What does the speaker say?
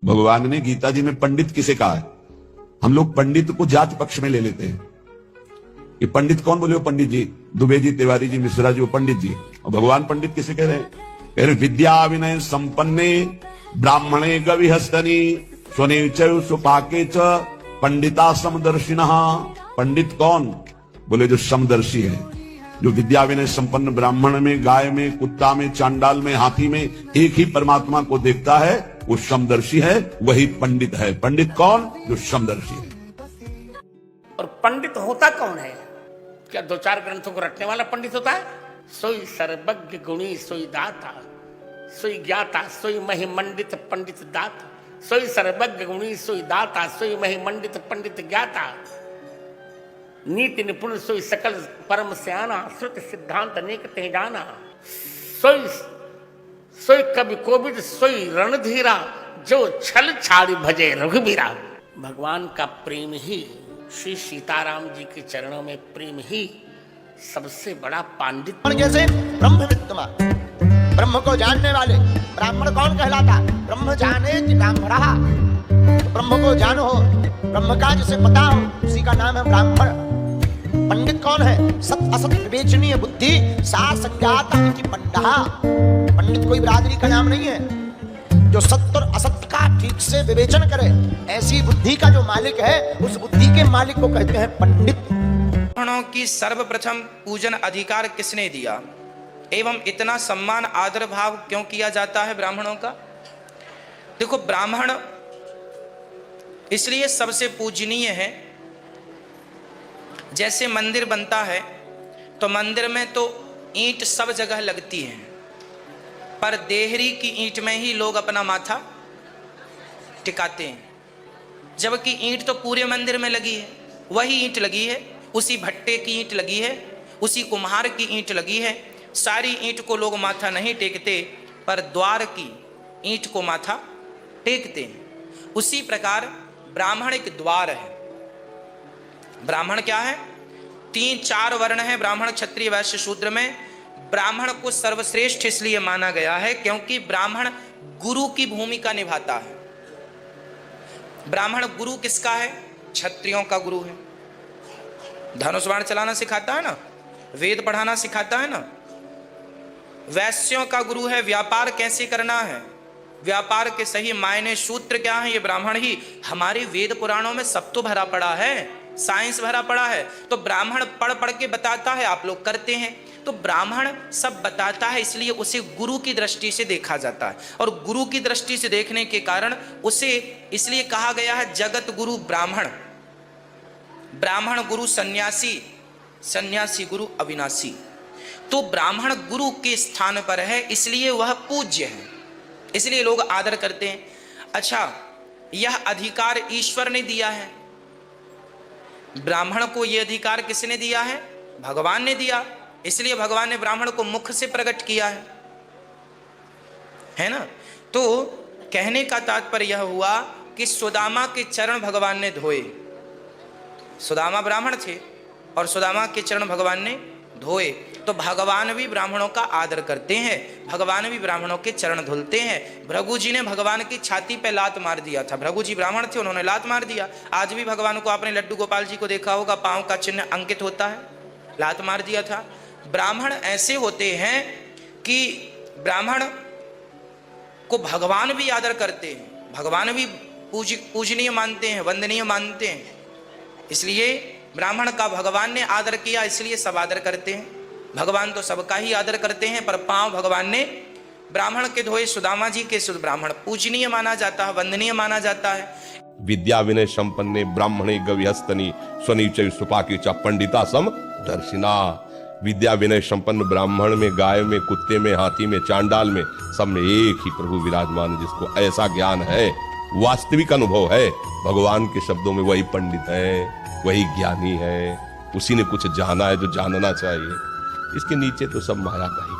भगवान ने गीता जी में पंडित किसे कहा है? हम लोग पंडित को जात पक्ष में ले लेते हैं। ये पंडित कौन बोले? वो पंडित जी, दुबे जी, तिवारी जी, मिश्रा जी, वो पंडित जी। और भगवान पंडित किसे कह रहे हैं? कह रहे विद्या विनय संपन्ने ब्राह्मणे गविहस्तनी स्वनिच सुपाके च पंडिता समदर्शिनः। पंडित कौन? बोले जो समदर्शी है, जो विद्या विनय संपन्न ब्राह्मण में, गाय में, कुत्ता में, चांडाल में, हाथी में एक ही परमात्मा को देखता है, वो समदर्शी है, वही पंडित है। पंडित कौन? जो समदर्शी है। और पंडित होता कौन है? क्या दो चार ग्रंथों को रटने वाला पंडित होता है? सोई सर्वज्ञ गुणी सोई दाता, सोई ज्ञाता सोई महिमंडित पंडित दाता, सोई सर्वज्ञ गुणी सोई दाता, सोई महिमंडित पंडित ज्ञाता, नीति निपुण सोई सकल परम स्याना, श्रुति सिद्धांत अनेक ते जाना, सोई सोई कवि कोविद सोई रणधीरा, जो छल छाड़ी भजे रघुबीरा। भगवान का प्रेम ही, श्री सीताराम जी के चरणों में प्रेम ही सबसे बड़ा पांडित्य। जैसे ब्रह्मविद्मा, ब्रह्म को जानने वाले ब्राह्मण कौन कहलाता? ब्रह्म जाने ब्राह्मणः। ब्रह्म को जानो हो, ब्रह्म का जिसे पता हो, उसी का नाम है ब्राह्मण। पंडित कौन है? सत असत विवेचनीय बुद्धि सा संज्ञाता इति पंडः। पंडित कोई बिरादरी का नाम नहीं है। जो सत्य और असत्य का ठीक से विवेचन करे, ऐसी बुद्धि का जो मालिक है, उस बुद्धि के मालिक को कहते हैं पंडित। ब्राह्मणों की सर्वप्रथम पूजन अधिकार किसने दिया एवं इतना सम्मान आदर भाव क्यों किया जाता है ब्राह्मणों का? देखो, ब्राह्मण इसलिए सबसे पूजनीय है। जैसे मंदिर बनता है तो मंदिर में तो ईंट सब जगह लगती है, पर देहरी की ईंट में ही लोग अपना माथा टिकाते हैं, जबकि ईंट तो पूरे मंदिर में लगी है। वही ईंट लगी है, उसी भट्टे की ईंट लगी है, उसी कुम्हार की ईंट लगी है। सारी ईंट को लोग माथा नहीं टेकते, पर द्वार की ईंट को माथा टेकते हैं। उसी प्रकार ब्राह्मण एक द्वार है। ब्राह्मण क्या है? 3-4 वर्ण है ब्राह्मण, क्षत्रिय, वैश्य, शूद्र में। ब्राह्मण को सर्वश्रेष्ठ इसलिए माना गया है क्योंकि ब्राह्मण गुरु की भूमिका निभाता है। ब्राह्मण गुरु किसका है? क्षत्रियों का गुरु है। धनुष बाण चलाना सिखाता है ना, वेद पढ़ाना सिखाता है ना। वैश्यों का गुरु है, व्यापार कैसे करना है, व्यापार के सही मायने, सूत्र क्या है, ये ब्राह्मण ही। हमारे वेद पुराणों में सब तो भरा पड़ा है, साइंस भरा पड़ा है। तो ब्राह्मण पढ़ पढ़ के बताता है, आप लोग करते हैं। तो ब्राह्मण सब बताता है, इसलिए उसे गुरु की दृष्टि से देखा जाता है। और गुरु की दृष्टि से देखने के कारण उसे इसलिए कहा गया है जगत गुरु ब्राह्मण। ब्राह्मण गुरु सन्यासी, सन्यासी गुरु अविनाशी। तो ब्राह्मण गुरु के स्थान पर है, इसलिए वह पूज्य है, इसलिए लोग आदर करते हैं। अच्छा, यह अधिकार ईश्वर ने दिया है। ब्राह्मण को यह अधिकार किसने दिया है? भगवान ने दिया। इसलिए भगवान ने ब्राह्मण को मुख से प्रकट किया है ना। तो कहने का तात्पर्य यह हुआ कि सुदामा के चरण भगवान ने धोए। सुदामा ब्राह्मण थे और सुदामा के चरण भगवान ने धोए। तो भगवान भी ब्राह्मणों का आदर करते हैं, भगवान भी ब्राह्मणों के चरण धुलते हैं। भृगु जी ने भगवान की छाती पे लात मार दिया था। भृगु जी ब्राह्मण थे, उन्होंने लात मार दिया। आज भी भगवान को आपने लड्डू गोपाल जी को देखा होगा, पांव का चिन्ह अंकित होता है, लात मार दिया था। ब्राह्मण ऐसे होते हैं कि ब्राह्मण को भगवान भी आदर करते हैं, भगवान भी पूजनीय मानते हैं, वंदनीय मानते हैं। इसलिए ब्राह्मण का भगवान ने आदर किया, इसलिए सब आदर करते हैं। भगवान तो सबका ही आदर करते हैं, पर पांव भगवान ने ब्राह्मण के धोए। सुदामा जी के शुद्ध ब्राह्मण पूजनीय माना जाता है, वंदनीय माना जाता है। विद्या विनय संपन्ने ब्राह्मणे गविहस्तनी स्वनिच सुपाके च पंडिता सम दर्शिना। विद्या विनय संपन्न ब्राह्मण में, गाय में, कुत्ते में, हाथी में, चांडाल में, सब में एक ही प्रभु विराजमान, जिसको ऐसा ज्ञान है, वास्तविक अनुभव है। भगवान के शब्दों में वही पंडित है, वही ज्ञानी है, उसी ने कुछ जाना है जो जानना चाहिए। इसके नीचे तो सब माया का ही